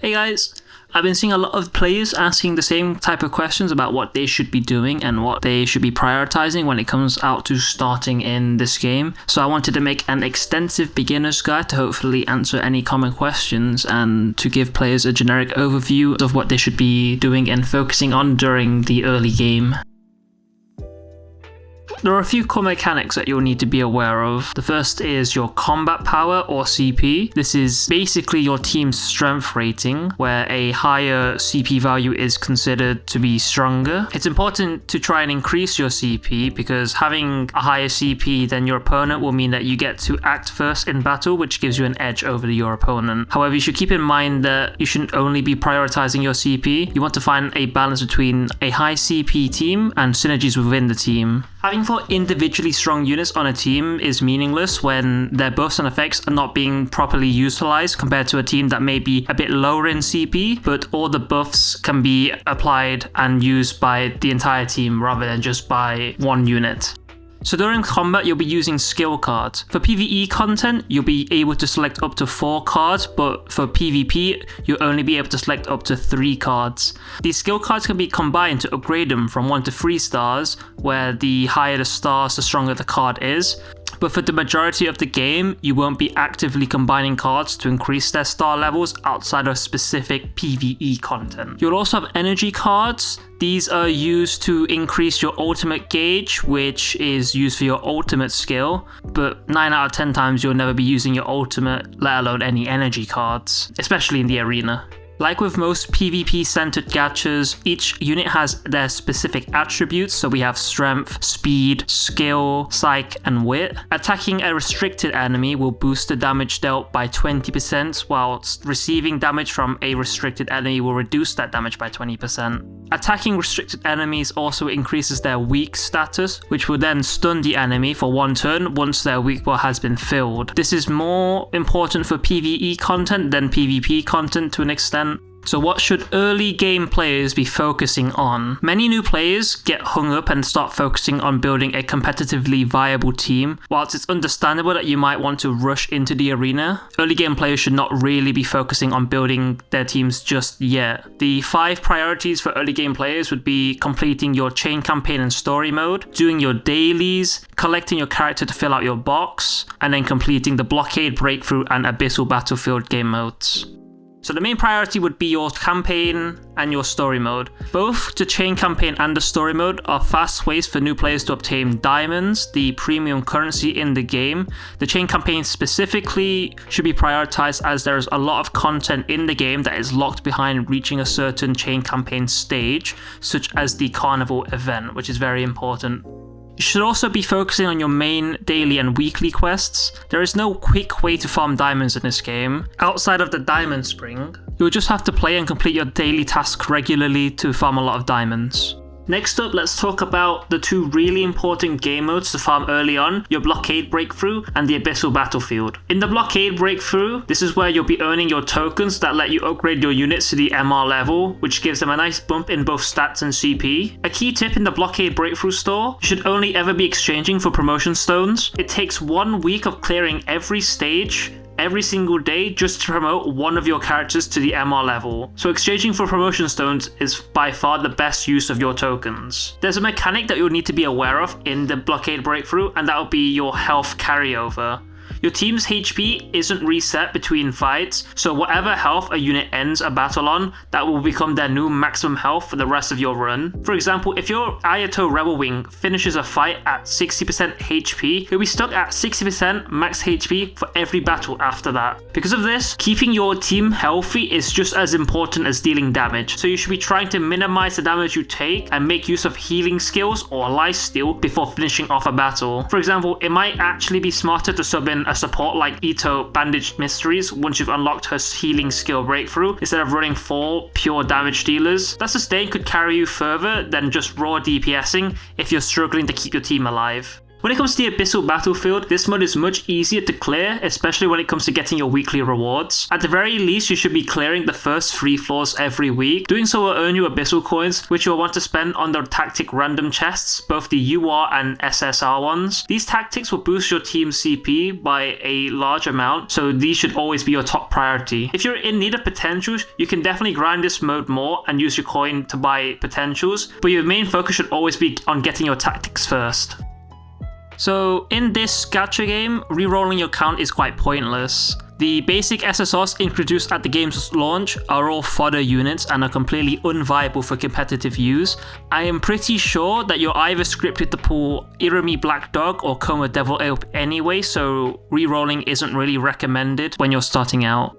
Hey guys, I've been seeing a lot of players asking the same type of questions about what they should be doing and what they should be prioritizing when it comes out to starting in this game. So I wanted to make an extensive beginner's guide to hopefully answer any common questions and to give players a generic overview of what they should be doing and focusing on during the early game. There are a few core mechanics that you'll need to be aware of. The first is your combat power or CP. This is basically your team's strength rating, where a higher CP value is considered to be stronger. It's important to try and increase your CP because having a higher CP than your opponent will mean that you get to act first in battle, which gives you an edge over your opponent. However, you should keep in mind that you shouldn't only be prioritizing your CP. You want to find a balance between a high CP team and synergies within the team. Having 4 individually strong units on a team is meaningless when their buffs and effects are not being properly utilized compared to a team that may be a bit lower in CP, but all the buffs can be applied and used by the entire team rather than just by one unit. So during combat, you'll be using skill cards. For PvE content, you'll be able to select up to 4 cards, but for PvP, you'll only be able to select up to 3 cards. These skill cards can be combined to upgrade them from 1 to 3 stars, where the higher the stars, the stronger the card is. But for the majority of the game, you won't be actively combining cards to increase their star levels outside of specific PvE content. You'll also have energy cards. These are used to increase your ultimate gauge, which is used for your ultimate skill, but 9 out of 10 times you'll never be using your ultimate, let alone any energy cards, especially in the arena. Like with most PvP-centered gachas, each unit has their specific attributes, so we have strength, speed, skill, psych, and wit. Attacking a restricted enemy will boost the damage dealt by 20%, whilst receiving damage from a restricted enemy will reduce that damage by 20%. Attacking restricted enemies also increases their weak status, which will then stun the enemy for 1 turn once their weak bar has been filled. This is more important for PvE content than PvP content to an extent. So what should early game players be focusing on? Many new players get hung up and start focusing on building a competitively viable team. Whilst it's understandable that you might want to rush into the arena, early game players should not really be focusing on building their teams just yet. The 5 priorities for early game players would be completing your chain campaign and story mode, doing your dailies, collecting your character to fill out your box, and then completing the blockade, breakthrough, and abyssal battlefield game modes. So the main priority would be your campaign and your story mode. Both the chain campaign and the story mode are fast ways for new players to obtain diamonds, the premium currency in the game. The chain campaign specifically should be prioritized as there is a lot of content in the game that is locked behind reaching a certain chain campaign stage, such as the Carnival event, which is very important. You should also be focusing on your main daily and weekly quests. There is no quick way to farm diamonds in this game. Outside of the diamond spring, you'll just have to play and complete your daily tasks regularly to farm a lot of diamonds. Next up, let's talk about the 2 really important game modes to farm early on, your blockade breakthrough and the abyssal battlefield. In the blockade breakthrough, this is where you'll be earning your tokens that let you upgrade your units to the MR level, which gives them a nice bump in both stats and CP. A key tip in the blockade breakthrough store, you should only ever be exchanging for promotion stones. It takes 1 week of clearing every stage every single day just to promote one of your characters to the MR level. So exchanging for promotion stones is by far the best use of your tokens. There's a mechanic that you'll need to be aware of in the blockade breakthrough, and that will be your health carryover. Your team's HP isn't reset between fights, so whatever health a unit ends a battle on, that will become their new maximum health for the rest of your run. For example, if your Ayato Rebel Wing finishes a fight at 60% HP, you'll be stuck at 60% max HP for every battle after that. Because of this, keeping your team healthy is just as important as dealing damage, so you should be trying to minimize the damage you take and make use of healing skills or lifesteal before finishing off a battle. For example, it might actually be smarter to sub in a support like Ito Bandaged Mysteries once you've unlocked her healing skill breakthrough instead of running 4 pure damage dealers. That sustain could carry you further than just raw DPSing if you're struggling to keep your team alive. When it comes to the Abyssal Battlefield, this mode is much easier to clear, especially when it comes to getting your weekly rewards. At the very least, you should be clearing the first 3 floors every week. Doing so will earn you Abyssal coins, which you'll want to spend on the tactic random chests, both the UR and SSR ones. These tactics will boost your team's CP by a large amount, so these should always be your top priority. If you're in need of potentials, you can definitely grind this mode more and use your coin to buy potentials, but your main focus should always be on getting your tactics first. So in this gacha game, rerolling your count is quite pointless. The basic SSRs introduced at the game's launch are all fodder units and are completely unviable for competitive use. I am pretty sure that you're either scripted to pull Irumi Black Dog or Coma Devil Ape anyway, so rerolling isn't really recommended when you're starting out.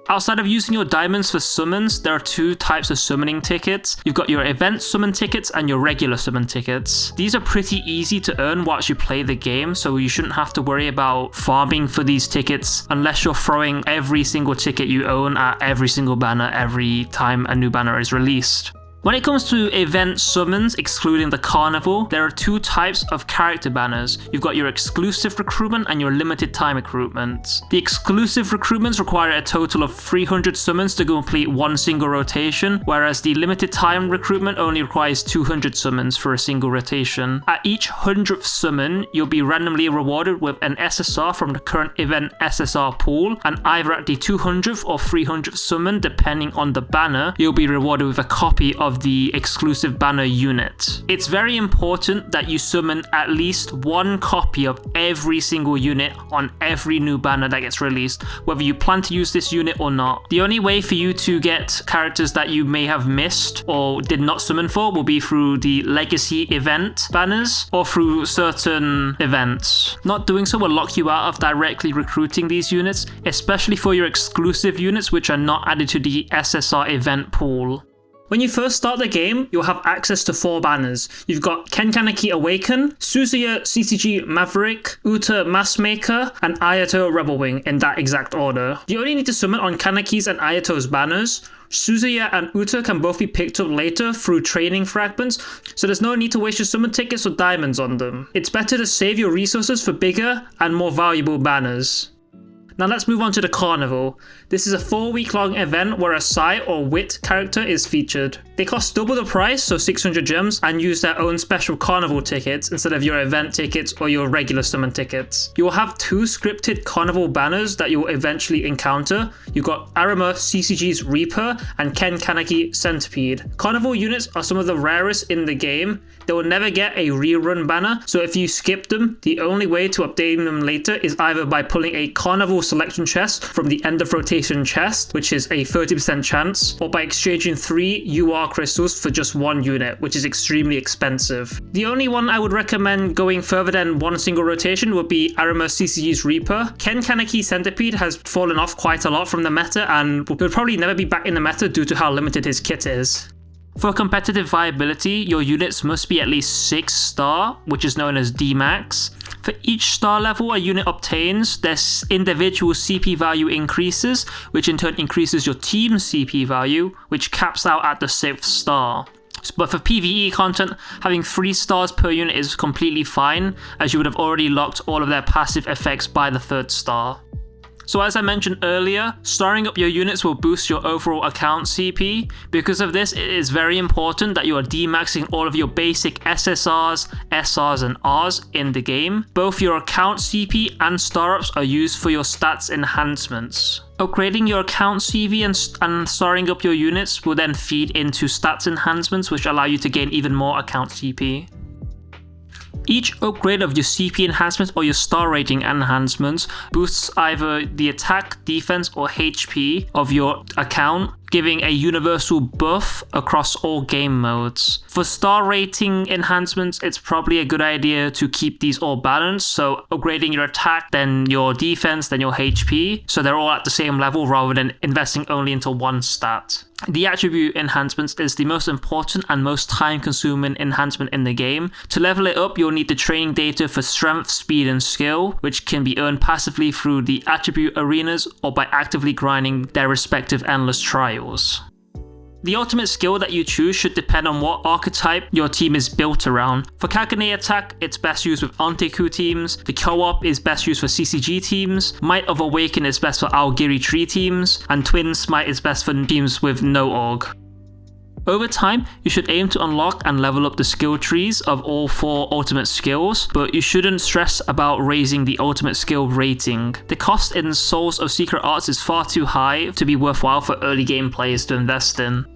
Outside of using your diamonds for summons, there are 2 types of summoning tickets. You've got your event summon tickets and your regular summon tickets. These are pretty easy to earn whilst you play the game, so you shouldn't have to worry about farming for these tickets unless you're throwing every single ticket you own at every single banner every time a new banner is released. When it comes to event summons, excluding the Carnival, there are 2 types of character banners. You've got your exclusive recruitment and your limited time recruitments. The exclusive recruitments require a total of 300 summons to complete 1 single rotation, whereas the limited time recruitment only requires 200 summons for a single rotation. At each 100th summon, you'll be randomly rewarded with an SSR from the current event SSR pool, and either at the 200th or 300th summon, depending on the banner, you'll be rewarded with a copy of the exclusive banner unit. It's very important that you summon at least 1 copy of every single unit on every new banner that gets released, whether you plan to use this unit or not. The only way for you to get characters that you may have missed or did not summon for will be through the legacy event banners or through certain events. Not doing so will lock you out of directly recruiting these units, especially for your exclusive units which are not added to the SSR event pool. When you first start the game, you'll have access to 4 banners. You've got Ken Kaneki Awaken, Suzuya CCG Maverick, Uta Massmaker, and Ayato Rebel Wing in that exact order. You only need to summon on Kaneki's and Ayato's banners. Suzuya and Uta can both be picked up later through training fragments, so there's no need to waste your summon tickets or diamonds on them. It's better to save your resources for bigger and more valuable banners. Now let's move on to the Carnival. This is a 4-week-long event where a Sai or Wit character is featured. They cost double the price, so 600 gems, and use their own special Carnival tickets instead of your event tickets or your regular summon tickets. You will have 2 scripted Carnival banners that you will eventually encounter. You've got Arima CCG's Reaper and Ken Kaneki Centipede. Carnival units are some of the rarest in the game. They will never get a rerun banner, so if you skip them, the only way to obtain them later is either by pulling a Carnival selection chest from the end of rotation chest, which is a 30% chance, or by exchanging 3 UR crystals for just 1 unit, which is extremely expensive. The only one I would recommend going further than 1 single rotation would be Arima CCG's Reaper. Ken Kaneki Centipede has fallen off quite a lot from the meta and will probably never be back in the meta due to how limited his kit is. For competitive viability, your units must be at least 6 star, which is known as D-Max. For each star level a unit obtains, their individual CP value increases, which in turn increases your team's CP value, which caps out at the 6th star. But for PvE content, having 3 stars per unit is completely fine, as you would have already locked all of their passive effects by the 3rd star. So as I mentioned earlier, starring up your units will boost your overall account CP. Because of this, it is very important that you are D-maxing all of your basic SSRs, SRs and Rs in the game. Both your account CP and star ups are used for your stats enhancements. Upgrading your account CV and starring up your units will then feed into stats enhancements, which allow you to gain even more account CP. Each upgrade of your CP enhancements or your star rating enhancements boosts either the attack, defense or HP of your account, giving a universal buff across all game modes. For star rating enhancements, it's probably a good idea to keep these all balanced, so upgrading your attack, then your defense, then your HP, so they're all at the same level rather than investing only into one stat. The attribute enhancements is the most important and most time-consuming enhancement in the game. To level it up, you'll need the training data for strength, speed and skill, which can be earned passively through the attribute arenas or by actively grinding their respective endless trials. The ultimate skill that you choose should depend on what archetype your team is built around. For Kagane attack, it's best used with Anteku teams, the co-op is best used for CCG teams, Might of Awaken is best for Aogiri tree teams, and Twin Smite is best for teams with no org. Over time, you should aim to unlock and level up the skill trees of all 4 ultimate skills, but you shouldn't stress about raising the ultimate skill rating. The cost in Souls of Secret Arts is far too high to be worthwhile for early game players to invest in.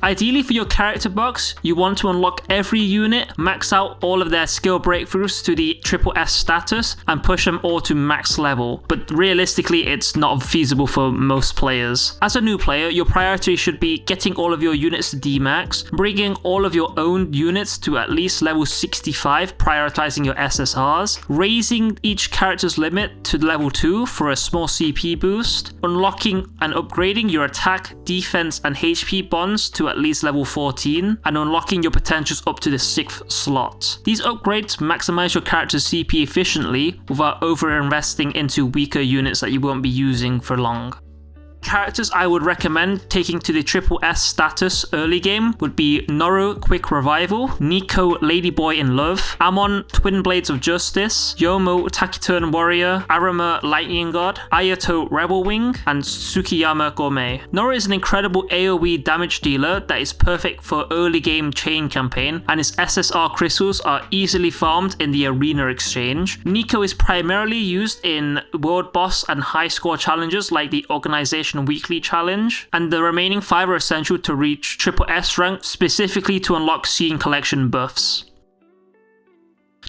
Ideally for your character box, you want to unlock every unit, max out all of their skill breakthroughs to the SSS status, and push them all to max level, but realistically it's not feasible for most players. As a new player, your priority should be getting all of your units to D-max, bringing all of your own units to at least level 65, prioritizing your SSRs, raising each character's limit to level 2 for a small CP boost, unlocking and upgrading your attack, defense, and HP bonds to at least level 14, and unlocking your potentials up to the 6th slot. These upgrades maximize your character's CP efficiently without over-investing into weaker units that you won't be using for long. Characters I would recommend taking to the SSS status early game would be Noru Quick Revival, Nico Ladyboy in Love, Amon Twin Blades of Justice, Yomo Taciturn Warrior, Arima Lightning God, Ayato Rebel Wing, and Tsukiyama Gourmet. Noru is an incredible AoE damage dealer that is perfect for early game chain campaign, and his SSR crystals are easily farmed in the arena exchange. Nico is primarily used in world boss and high score challenges like the Organization Weekly Challenge, and the remaining 5 are essential to reach SSS rank, specifically to unlock Scene Collection buffs.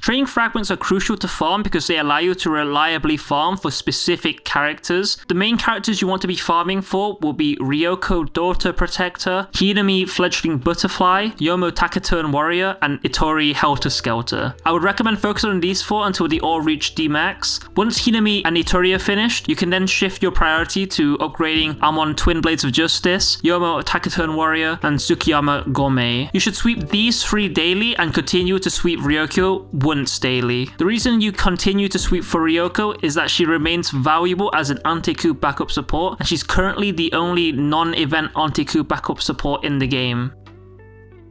Training fragments are crucial to farm because they allow you to reliably farm for specific characters. The main characters you want to be farming for will be Ryoko Daughter Protector, Hinami Fledgling Butterfly, Yomo Taciturn Warrior, and Itori Helter Skelter. I would recommend focusing on these 4 until they all reach D-max. Once Hinami and Itori are finished, you can then shift your priority to upgrading Amon Twin Blades of Justice, Yomo Taciturn Warrior, and Tsukiyama Gourmet. You should sweep these 3 daily and continue to sweep Ryoko once daily. The reason you continue to sweep for Ryoko is that she remains valuable as an Anteku backup support, and she's currently the only non-event Anteku backup support in the game.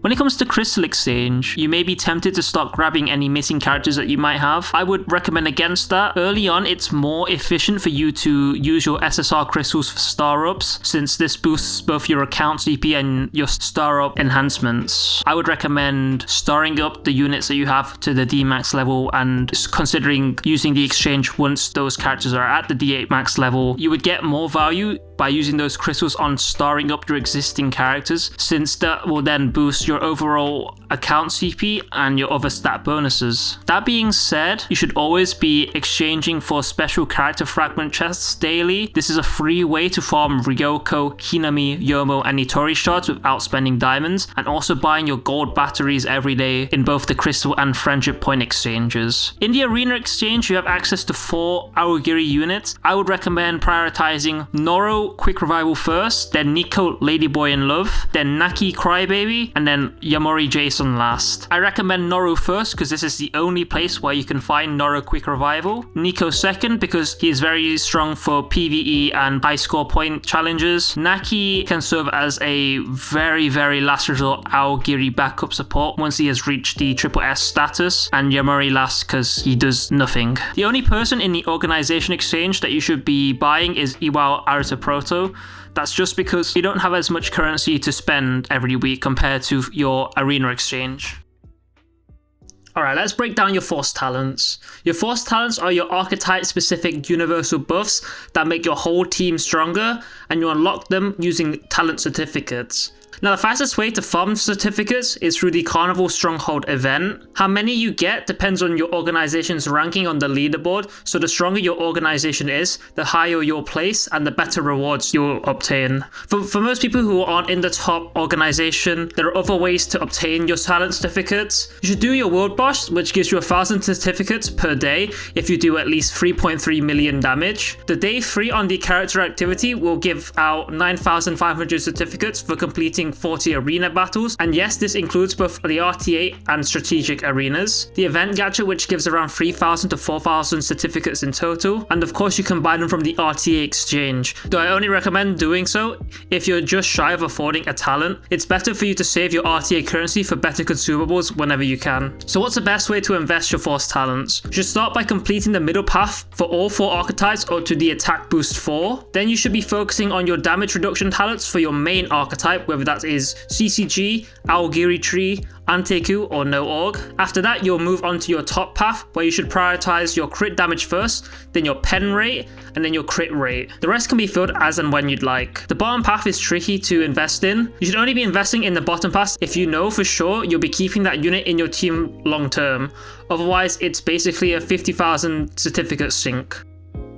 When it comes to Crystal Exchange, you may be tempted to start grabbing any missing characters that you might have. I would recommend against that. Early on, it's more efficient for you to use your SSR crystals for star ups, since this boosts both your account CP and your star up enhancements. I would recommend starring up the units that you have to the D-max level and considering using the exchange once those characters are at the D8 max level. You would get more value by using those crystals on starring up your existing characters, since that will then boost your overall account CP and your other stat bonuses. That being said, you should always be exchanging for special character fragment chests daily. This is a free way to farm Ryoko, Hinami, Yomo, and Itori shards without spending diamonds, and also buying your gold batteries every day in both the crystal and friendship point exchanges. In the arena exchange, you have access to 4 Aogiri units. I would recommend prioritizing Noru Quick Revival first, then Nico Ladyboy in Love, then Naki Crybaby, and then Yamori Jason last. I recommend Noru first because this is the only place where you can find Noru Quick Revival. Nico second because he is very strong for PvE and high score point challenges. Naki can serve as a very last resort Aogiri backup support once he has reached the SSS status, and Yamori last because he does nothing. The only person in the Organization Exchange that you should be buying is Iwao Arita Proto. That's just because you don't have as much currency to spend every week compared to your arena exchange. Alright, let's break down your force talents. Your force talents are your archetype specific universal buffs that make your whole team stronger, and you unlock them using talent certificates. Now, the fastest way to farm certificates is through the Carnival Stronghold event. How many you get depends on your organization's ranking on the leaderboard, so the stronger your organization is, the higher your place and the better rewards you'll obtain. For most people who aren't in the top organization, there are other ways to obtain your talent certificates. You should do your World Boss, which gives you 1,000 certificates per day if you do at least 3.3 million damage. The day 3 on the character activity will give out 9,500 certificates for completing including 40 arena battles, and yes, this includes both the RTA and strategic arenas, the event gadget which gives around 3,000 to 4,000 certificates in total, and of course you can buy them from the RTA exchange, though I only recommend doing so if you're just shy of affording a talent. It's better for you to save your RTA currency for better consumables whenever you can. So what's the best way to invest your force talents? You should start by completing the middle path for all 4 archetypes up to the attack boost 4. Then you should be focusing on your damage reduction talents for your main archetype, whether that is CCG, Aogiri Tree, Anteku or No Org. After that, you'll move on to your top path, where you should prioritize your crit damage first, then your pen rate, and then your crit rate. The rest can be filled as and when you'd like. The bottom path is tricky to invest in. You should only be investing in the bottom path if you know for sure you'll be keeping that unit in your team long term. Otherwise, it's basically a 50,000 certificate sink.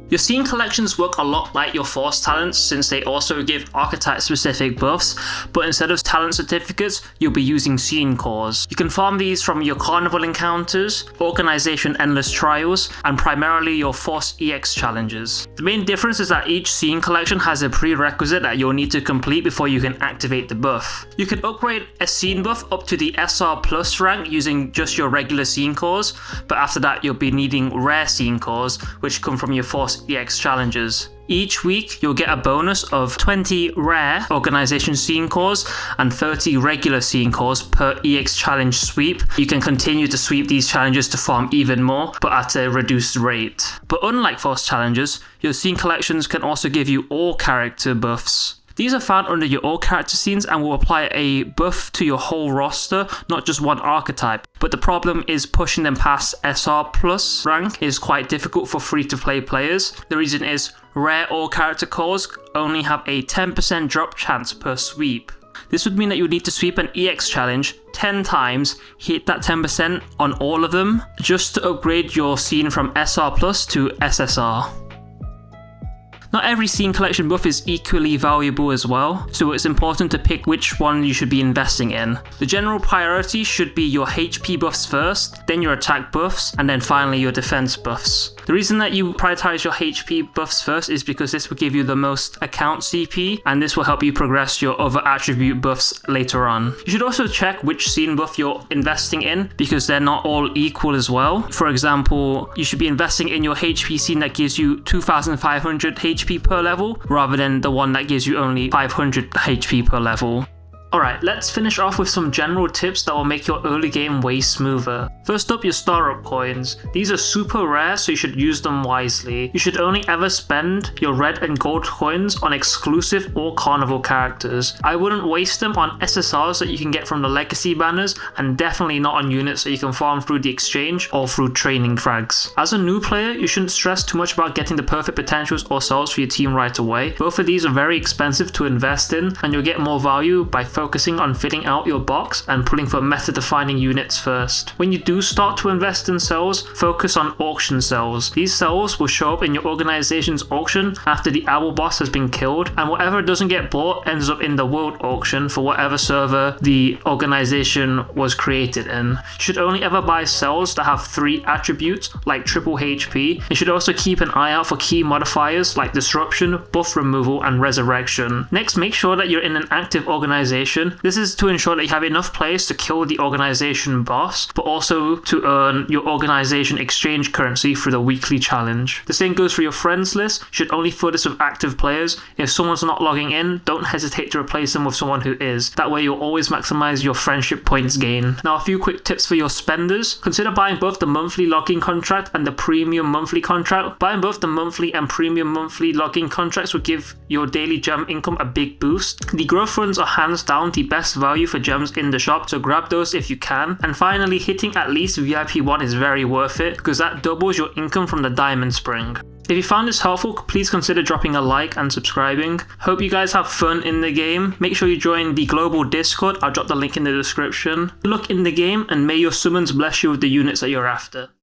Your scene collections work a lot like your force talents, since they also give archetype specific buffs, but instead of talent certificates, you'll be using scene cores. You can farm these from your Carnival encounters, organization endless trials, and primarily your force EX challenges. The main difference is that each scene collection has a prerequisite that you'll need to complete before you can activate the buff. You can upgrade a scene buff up to the SR plus rank using just your regular scene cores, but after that you'll be needing rare scene cores, which come from your force EX challenges. Each week you'll get a bonus of 20 rare organization scene cores and 30 regular scene cores per EX challenge sweep. You can continue to sweep these challenges to farm even more, but at a reduced rate. But unlike force challenges, your scene collections can also give you all character buffs. These are found under your all character scenes and will apply a buff to your whole roster, not just one archetype. But the problem is pushing them past SR plus rank is quite difficult for free to play players. The reason is rare all character cores only have a 10% drop chance per sweep. This would mean that you would need to sweep an EX challenge 10 times, hit that 10% on all of them, just to upgrade your scene from SR plus to SSR. Not every scene collection buff is equally valuable as well, so it's important to pick which one you should be investing in. The general priority should be your HP buffs first, then your attack buffs, and then finally your defense buffs. The reason that you prioritize your HP buffs first is because this will give you the most account CP, and this will help you progress your other attribute buffs later on. You should also check which scene buff you're investing in, because they're not all equal as well. For example, you should be investing in your HP scene that gives you 2,500 HP per level, rather than the one that gives you only 500 HP per level. Alright, let's finish off with some general tips that will make your early game way smoother. First up, your star up coins. These are super rare, so you should use them wisely. You should only ever spend your red and gold coins on exclusive or carnival characters. I wouldn't waste them on SSRs that you can get from the legacy banners, and definitely not on units that you can farm through the exchange or through training frags. As a new player, you shouldn't stress too much about getting the perfect potentials or souls for your team right away. Both of these are very expensive to invest in, and you'll get more value by focusing on fitting out your box and pulling for meta defining units first. When you do start to invest in cells, focus on auction cells. These cells will show up in your organization's auction after the owl boss has been killed, and whatever doesn't get bought ends up in the world auction for whatever server the organization was created in. You should only ever buy cells that have 3 attributes like triple HP. You should also keep an eye out for key modifiers like disruption, buff removal, and resurrection. Next, make sure that you're in an active organization. This is to ensure that you have enough players to kill the organization boss, but also to earn your organization exchange currency through the weekly challenge. The same goes for your friends list. You should only fill this with active players. If someone's not logging in, don't hesitate to replace them with someone who is. That way you'll always maximize your friendship points gain. Now, a few quick tips for your spenders. Consider buying both the monthly login contract and the premium monthly contract. Buying both the monthly and premium monthly login contracts will give your daily gem income a big boost. The growth runs are hands down the best value for gems in the shop, so grab those if you can. And finally, hitting at least VIP 1 is very worth it, because that doubles your income from the diamond spring. If you found this helpful, please consider dropping a like and subscribing. Hope you guys have fun in the game. Make sure you join the global Discord. I'll drop the link in the description. Good luck in the game, and may your summons bless you with the units that you're after.